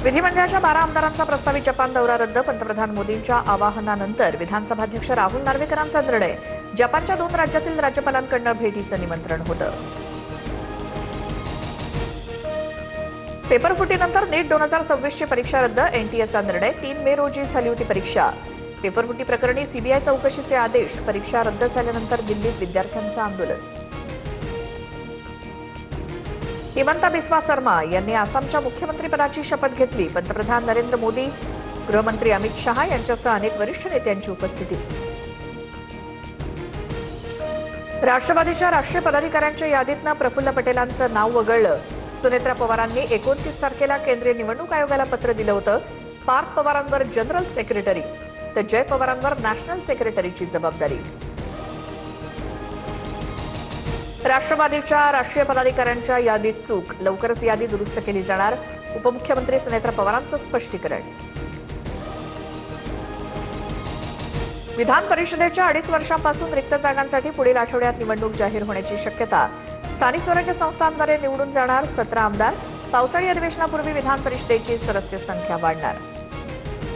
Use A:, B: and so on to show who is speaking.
A: विधिमंडळाच्या 12 आमदारांचा प्रस्तावित जपान दौरा रद्द. पंतप्रधान मोदींच्या आवाहनानंतर विधानसभाध्यक्ष राहुल नार्वेकरांचा निर्णय. जपानच्या 2 राज्यातील राज्यपालांकडून भेटीचं निमंत्रण होतं. पेपरफुटीनंतर नीट 2026 ची परीक्षा रद्द. एनटीएचा निर्णय. 3 मे रोजी झाली होती परीक्षा. पेपरफुटी प्रकरणी सीबीआय चौकशीचे आदेश. परीक्षा रद्द झाल्यानंतर दिल्लीत विद्यार्थ्यांचं आंदोलन. हिमंता बिस्वा शर्मा यांनी आसामच्या मुख्यमंत्रीपदाची शपथ घेतली. पंतप्रधान नरेंद्र मोदी, गृहमंत्री अमित शहा यांच्यासह अनेक वरिष्ठ नेत्यांची उपस्थिती. राष्ट्रवादीच्या राष्ट्रीय पदाधिकाऱ्यांच्या यादीतनं प्रफुल्ल पटेलांचं नाव वगळलं. सुनेत्रा पवारांनी 29 तारखेला केंद्रीय निवडणूक आयोगाला पत्र दिलं होतं. पार्थ पवारांवर जनरल सेक्रेटरी तर जय पवारांवर नॅशनल सेक्रेटरीची जबाबदारी. राष्ट्रवादीच्या राष्ट्रीय पदाधिकाऱ्यांच्या यादीत चूक. लवकरच यादी दुरुस्त केली जाणार. उपमुख्यमंत्री सुनेत्रा पवारांचं स्पष्टीकरण. विधान परिषदेच्या 2.5 वर्षांपासून रिक्त जागांसाठी पुढील आठवड्यात निवडणूक जाहीर होण्याची शक्यता. स्थानिक स्वराज्य संस्थांद्वारे निवडून जाणार 17 आमदार. पावसाळी अधिवेशनापूर्वी विधान परिषदेची सदस्य संख्या वाढणार.